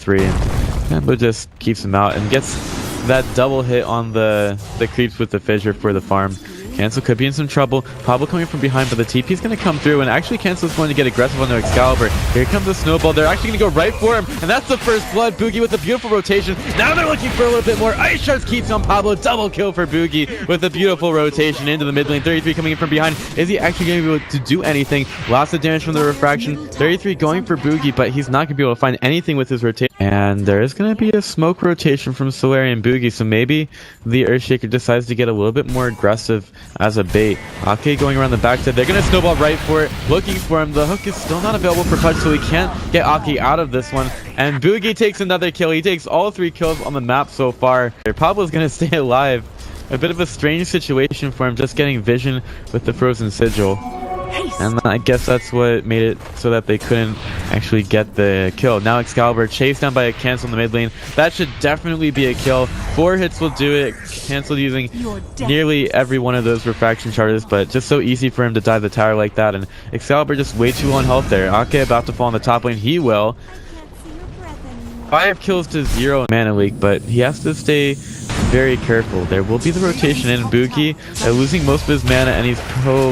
33, and BeanBoys just keeps him out and gets that double hit on the creeps with the fissure for the farm. Cancel could be in some trouble. Pablo coming from behind, but the TP is going to come through, and actually Cancel is going to get aggressive on the Excalibur. Here comes the snowball. They're actually going to go right for him, and that's the first blood. Boogie with a beautiful rotation. Now they're looking for a little bit more. Ice Shards keeps on Pablo. Double kill for Boogie with a beautiful rotation into the mid lane. 33 coming in from behind. Is he actually going to be able to do anything? Lots of damage from the refraction. 33 going for Boogie, but he's not going to be able to find anything with his rotation. And there is going to be a smoke rotation from Solari and Boogie, so maybe the Earthshaker decides to get a little bit more aggressive as a bait. Ake going around the backside. They're going to snowball right for it, looking for him. The hook is still not available for touch, so he can't get Ake out of this one. And Boogie takes another kill. He takes all 3 kills on the map so far. Pablo's going to stay alive. A bit of a strange situation for him, just getting vision with the Frozen Sigil. And I guess that's what made it so that they couldn't actually get the kill. Now Excalibur chased down by a cancel in the mid lane. That should definitely be a kill. 4 hits will do it. Canceled using nearly every one of those refraction charges, but just so easy for him to dive the tower like that. And Excalibur just way too low on health there. Ake about to fall in the top lane. He will. 5 kills to 0 mana leak, but he has to stay very careful. There will be the rotation in. Boogie losing most of his mana, and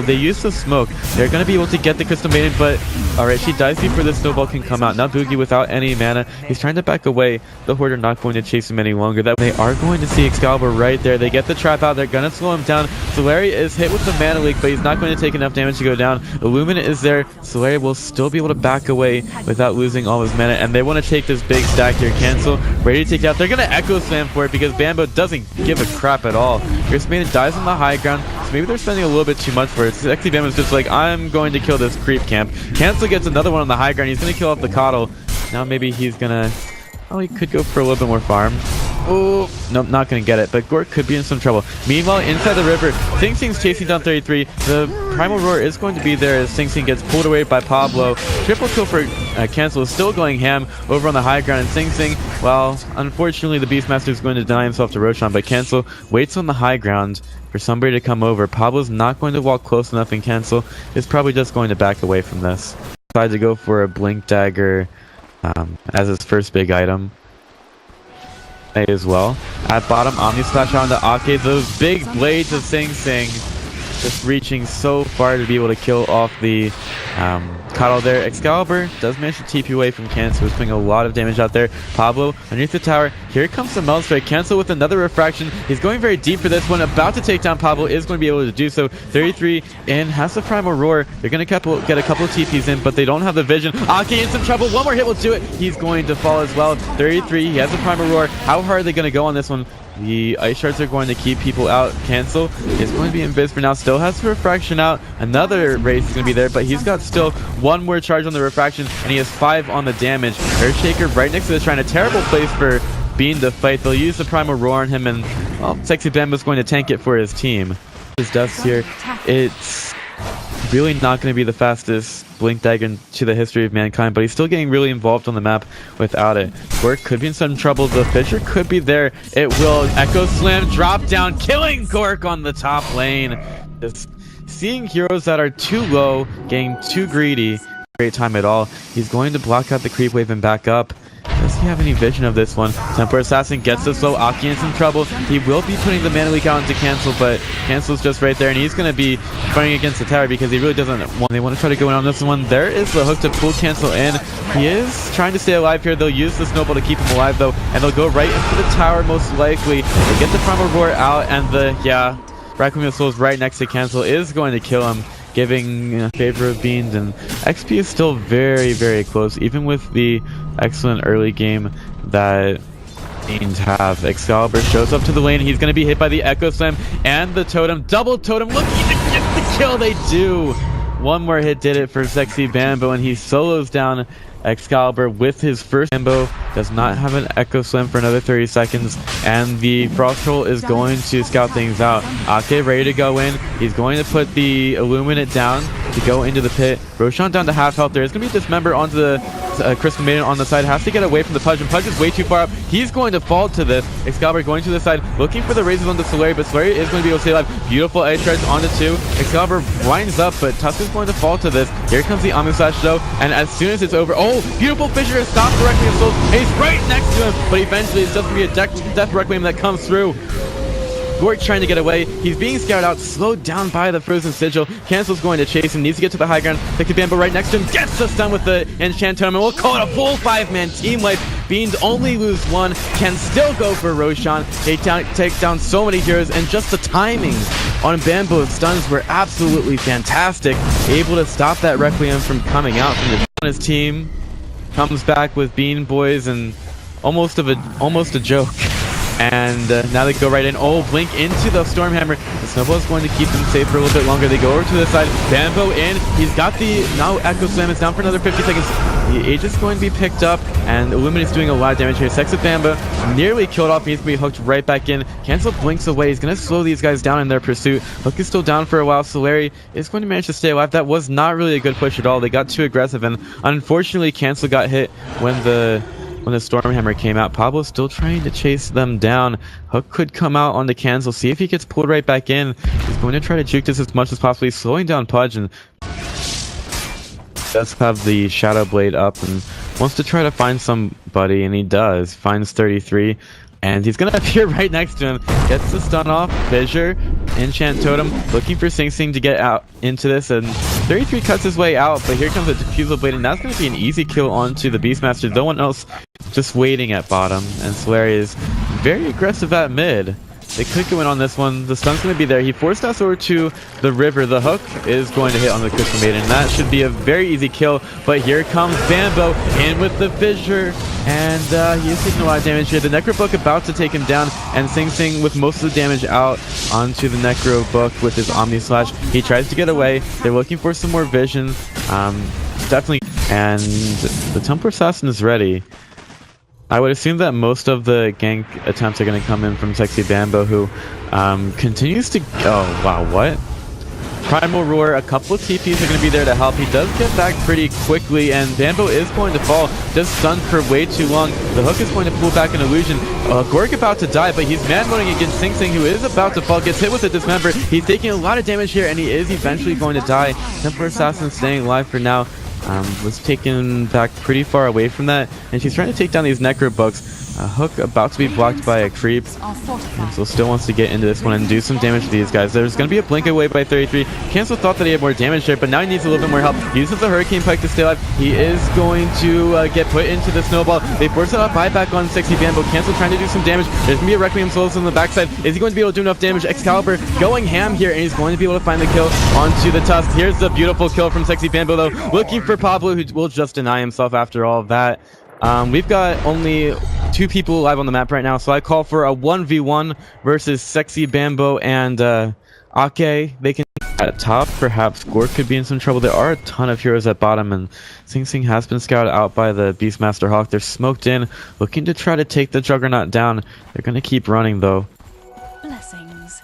they use the smoke. They're going to be able to get the Crystal Maiden, but alright, she dies before the snowball can come out. Now Boogie without any mana. He's trying to back away. The Horde are not going to chase him any longer. That they are going to see Excalibur right there. They get the trap out. They're going to slow him down. Solari is hit with the mana leak, but he's not going to take enough damage to go down. Illumina is there. Solari will still be able to back away without losing all his mana, and they want to take this big stack here. Cancel, ready to take it out. They're going to Echo Slam for it because BeanBoys doesn't give a crap at all. Crystal Maiden dies on the high ground, so maybe they're spending a little bit too much for it. Sexy BeanBoys just like, I'm going to kill this creep camp. Cancel gets another one on the high ground. He's going to kill off the Coddle. Now maybe he's going to... Oh, he could go for a little bit more farm. Oh, nope, not going to get it, but Gork could be in some trouble. Meanwhile, inside the river, Sing Sing's chasing down 33. The Primal Roar is going to be there as Sing Sing gets pulled away by Pablo. Triple kill for Cancel is still going ham over on the high ground, and Sing Sing, well, unfortunately the Beastmaster is going to deny himself to Roshan, but Cancel waits on the high ground for somebody to come over. Pablo's not going to walk close enough, and Cancel is probably just going to back away from this. Decided to go for a Blink Dagger as his first big item as well. At bottom, Omni Slash on the Ake. Those big blades of Sing Sing just reaching so far to be able to kill off the Coddle there. Excalibur does manage to TP away from Cancel, who's putting a lot of damage out there. Pablo underneath the tower. Here comes the Melt Strike. Cancel with another refraction. He's going very deep for this one. About to take down Pablo, is going to be able to do so. 33 in, has the Primal Roar. They're going to get a couple of TPs in, but they don't have the vision. Ake in some trouble. One more hit will do it. He's going to fall as well. 33, he has the Primal Roar. How hard are they going to go on this one? The Ice Shards are going to keep people out. Cancel is going to be invis for now. Still has the refraction out. Another race is going to be there, but he's got still 1 more charge on the refraction, and he has 5 on the damage. Earthshaker right next to the shrine. A terrible place for Bean to fight. They'll use the Primal Roar on him, and well, Sexy BeanBoys going to tank it for his team. His deaths here. It's really not going to be the fastest Blink Dagger to the history of mankind, but he's still getting really involved on the map without it. Gork could be in some trouble. The Fissure could be there. It will. Echo Slam drop down, killing Gork on the top lane. Just seeing heroes that are too low, getting too greedy. Great time at all. He's going to block out the creep wave and back up. Does he have any vision of this one? Templar Assassin gets this low. Ake in some trouble. He will be putting the mana leak out into Cancel, but Cancel's just right there, and he's going to be fighting against the tower because he really doesn't want. They want to try to go in on this one. There is the hook to pull Cancel in. He is trying to stay alive here. They'll use the snowball to keep him alive, though, and they'll go right into the tower most likely. They get the Primal Roar out, and Requiem of Souls right next to Cancel is going to kill him, giving favor of Beans, and XP is still very, very close, even with the excellent early game that Beans have. Excalibur shows up to the lane. He's going to be hit by the Echo Slam and the Totem. Double Totem, looking to get the kill. They do. 1 more hit did it for Sexy BeanBoys, and he solos down Excalibur with his first combo. Does not have an Echo Slam for another 30 seconds, and the Frost Troll is going to scout things out. Ake ready to go in. He's going to put the Illuminate down. to go into the pit. Roshan down to half health. There is going to be a dismember onto the Crystal Maiden on the side. Has to get away from the Pudge, and Pudge is way too far up. He's going to fall to this. Excalibur going to the side, looking for the raises on the Solari, but Solari is going to be able to stay alive. Beautiful edge charge onto 2. Excalibur winds up, but Tusk is going to fall to this. Here comes the Omni Slash though, and as soon as it's over, oh, beautiful Fissure stops the Requiem Souls. He's right next to him, but eventually it's just going to be a Death Requiem that comes through. Gork trying to get away. He's being scouted out, slowed down by the Frozen Sigil. Cancel's going to chase him, needs to get to the high ground. Sexy Bambo right next to him, gets the stun with the Enchant Totem, and we'll call it a full 5-man team wipe. Beans only lose 1, can still go for Roshan. They take down so many heroes, and just the timing on Bambo's stuns were absolutely fantastic. Able to stop that Requiem from coming out from the his team. Comes back with BeanBoys and almost a joke. And now they go right in. Oh, blink into the Stormhammer. The Snowball is going to keep them safe for a little bit longer. They go over to the side. Bambo in. He's got the now Echo Slam. It's down for another 50 seconds. The Age is going to be picked up, and Illuminate's doing a lot of damage here. Sexy Bambo nearly killed off. He's going to be hooked right back in. Cancel blinks away. He's going to slow these guys down in their pursuit. Hook is still down for a while. Solari is going to manage to stay alive. That was not really a good push at all. They got too aggressive, and unfortunately, Cancel got hit when the Stormhammer came out. Pablo's still trying to chase them down. Hook could come out on the Cancel, see if he gets pulled right back in. He's going to try to juke this as much as possible, slowing down Pudge, and does have the Shadow Blade up and wants to try to find somebody, and he does. Finds 33, and he's going to appear right next to him. Gets the stun off. Fissure, Enchant Totem, looking for Sing Sing to get out into this, and 33 cuts his way out, but here comes the Diffusal Blade, and that's going to be an easy kill onto the Beastmaster. No one else just waiting at bottom, and Solari is very aggressive at mid. They could go in on this one. The stun's going to be there. He forced us over to the river. The hook is going to hit on the Crystal Maiden. That should be a very easy kill, but here comes Bambo in with the Fissure, and he is taking a lot of damage here. The Necro Book about to take him down, and Sing Sing with most of the damage out onto the Necro Book with his Omni Slash. He tries to get away. They're looking for some more vision. Definitely. And the Templar Assassin is ready. I would assume that most of the gank attempts are going to come in from Sexy Bambo, who continues to... Oh, wow, what? Primal Roar, a couple of TPs are going to be there to help. He does get back pretty quickly, and Bambo is going to fall. Just stunned for way too long. The hook is going to pull back an illusion. Gork about to die, but he's man-loading against Sing Sing, who is about to fall. Gets hit with a dismember. He's taking a lot of damage here, and he is eventually going to die. Templar Assassin staying alive for now. Was taken back pretty far away from that, and she's trying to take down these Necro Books. Hook about to be blocked by a creep, and so still wants to get into this one and do some damage to these guys. There's going to be a blink away by 33. Cancel thought that he had more damage there, but now he needs a little bit more help. He uses the Hurricane Pike to stay alive. He is going to get put into the Snowball. They force out a buyback on Sexy Bambo. Cancel trying to do some damage. There's going to be a Requiem Souls on the backside. Is he going to be able to do enough damage? Excalibur going ham here, and he's going to be able to find the kill onto the Tusk. Here's the beautiful kill from Sexy Bambo, though. Looking for Pablo, who will just deny himself after all of that. We've got only 2 people alive on the map right now, so I call for a 1v1 versus Sexy Bambo and Ake. They can at top. Perhaps Gork could be in some trouble. There are a ton of heroes at bottom, and Sing Sing has been scouted out by the Beastmaster Hawk. They're smoked in, looking to try to take the Juggernaut down. They're going to keep running, though. Blessings.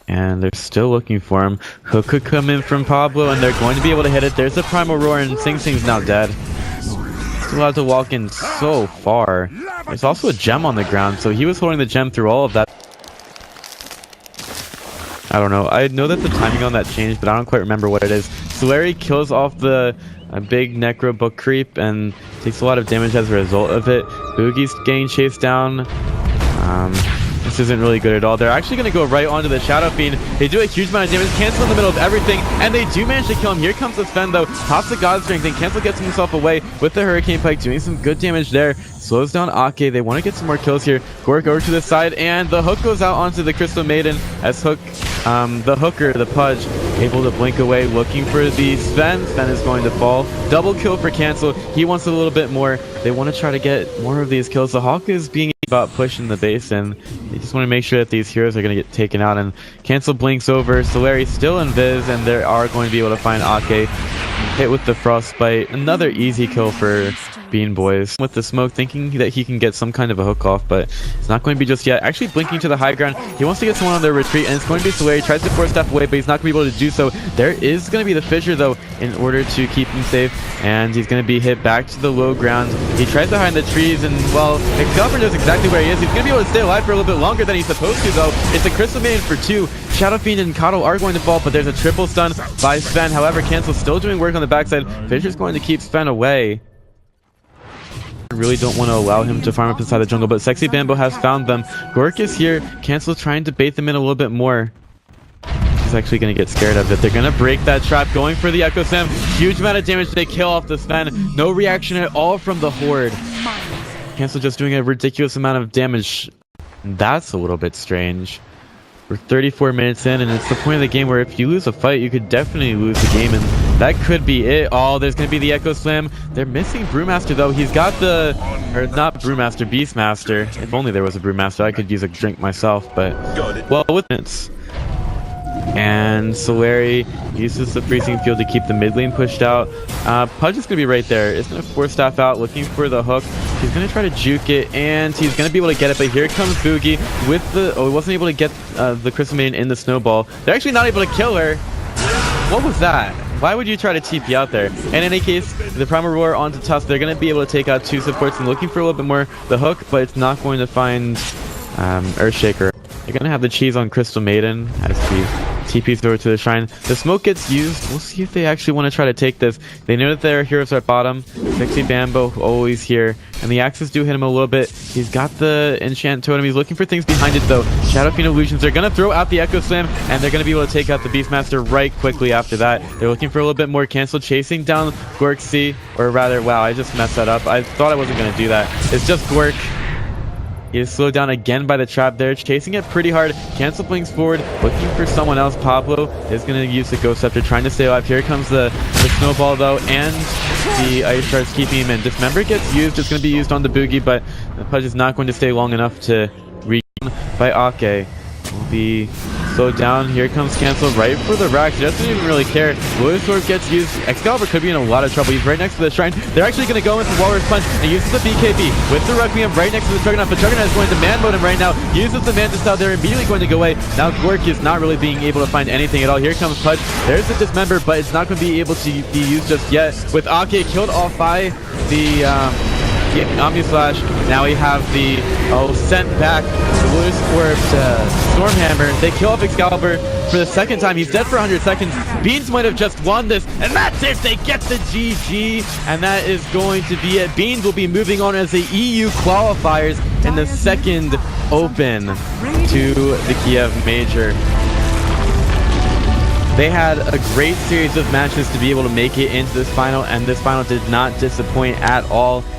And they're still looking for him. Hook could come in from Pablo, and they're going to be able to hit it. There's a Primal Roar, and Sing Sing's now dead. Still allowed to walk in so far. There's also a gem on the ground, so he was holding the gem through all of that. I don't know. I know that the timing on that changed, but I don't quite remember what it is. Solari kills off the big Necro Book creep and takes a lot of damage as a result of it. Boogie's getting chased down. This isn't really good at all. They're actually going to go right onto the Shadow Fiend. They do a huge amount of damage. Cancel in the middle of everything, and they do manage to kill him. Here comes the Sven, though. Pops the God Strength, and Cancel gets himself away with the Hurricane Pike, doing some good damage there. Slows down Ake. They want to get some more kills here. Gork over to the side, and the hook goes out onto the Crystal Maiden as Hook, the hooker, the Pudge, able to blink away, looking for the Sven. Sven is going to fall. Double kill for Cancel. He wants a little bit more. They want to try to get more of these kills. The Hawk is being about pushing the base, and they just want to make sure that these heroes are going to get taken out. And Cancel blinks over. Solari still in Viz, and they are going to be able to find Ake. Hit with the Frostbite. Another easy kill for BeanBoys with the smoke, thinking that he can get some kind of a hook off, but it's not going to be just yet. Actually blinking to the high ground. He wants to get someone on their retreat, and it's going to be Solari. He tries to force step away, but he's not going to be able to do so. There is going to be the fissure, though, in order to keep him safe, and he's going to be hit back to the low ground. He tries to hide in the trees, and, well, Excalibur knows exactly where he is. He's going to be able to stay alive for a little bit longer than he's supposed to, though. It's a Crystal Maiden for 2. Shadow Fiend and Coddle are going to fall, but there's a triple stun by Sven. However, Cancel's still doing work on the backside. Fisher's going to keep Sven away. I really don't want to allow him to farm up inside the jungle, but Sexy Bambo has found them. Gork is here. Cancel's trying to bait them in a little bit more. He's actually going to get scared of it. They're going to break that trap, going for the Echo Slam. Huge amount of damage. They kill off the Sven. No reaction at all from the Horde. Cancel just doing a ridiculous amount of damage. That's a little bit strange. We're 34 minutes in, and it's the point of the game where if you lose a fight, you could definitely lose the game, and that could be it. Oh, there's going to be the Echo Slam. They're missing Brewmaster, though. He's got the... or not Brewmaster, Beastmaster. If only there was a Brewmaster, I could use a drink myself, but... well, with it. And Solari uses the freezing field to keep the mid lane pushed out. Pudge is going to be right there. It's going to force Staff out, looking for the hook. He's going to try to juke it, and he's going to be able to get it, but here comes Boogie with the... oh, he wasn't able to get the Crystal Maiden in the snowball. They're actually not able to kill her. What was that? Why would you try to TP out there? In any case, the Primal Roar onto Tusk. They're going to be able to take out 2 supports and looking for a little bit more the hook, but it's not going to find Earthshaker. They're going to have the cheese on Crystal Maiden as he TP's over to the shrine. The smoke gets used. We'll see if they actually want to try to take this. They know that their heroes are at bottom. Sexy Bambo always here. And the axes do hit him a little bit. He's got the enchant totem. He's looking for things behind it, though. Shadow Fiend illusions. They're going to throw out the Echo Slam, and they're going to be able to take out the Beastmaster right quickly after that. They're looking for a little bit more cancel, chasing down Gork C. Or rather, wow, I just messed that up. I thought I wasn't going to do that. It's just Gork. He is slowed down again by the trap there, chasing it pretty hard. Cancel blinks forward, looking for someone else. Pablo is going to use the Ghost Scepter, trying to stay alive. Here comes the snowball, though, and the ice shards keeping him in. Dismember gets used. It's going to be used on the Boogie, but the Pudge is not going to stay long enough to reach by Ake. Will be slowed down. Here comes Cancel right for the rack. He doesn't even really care. Lotus Sword gets used. Excalibur could be in a lot of trouble. He's right next to the shrine. They're actually going to go into Walrus Punch and uses the BKB with the Requiem right next to the Juggernaut. But Juggernaut is going to man mode him right now. Uses the Mantis out there, immediately going to go away. Now Gork is not really being able to find anything at all. Here comes Pudge. There's the Dismember, but it's not going to be able to be used just yet. With Ake killed off by the Omni Slash. Now we have the sent back the Loose Orb to Stormhammer. They kill off Excalibur for the second time. He's dead for 100 seconds. Beans might have just won this, and that's it. They get the GG, and that is going to be it. Beans will be moving on as the EU qualifiers in the second Open to the KIev Major. They had a great series of matches to be able to make it into this final, and this final did not disappoint at all.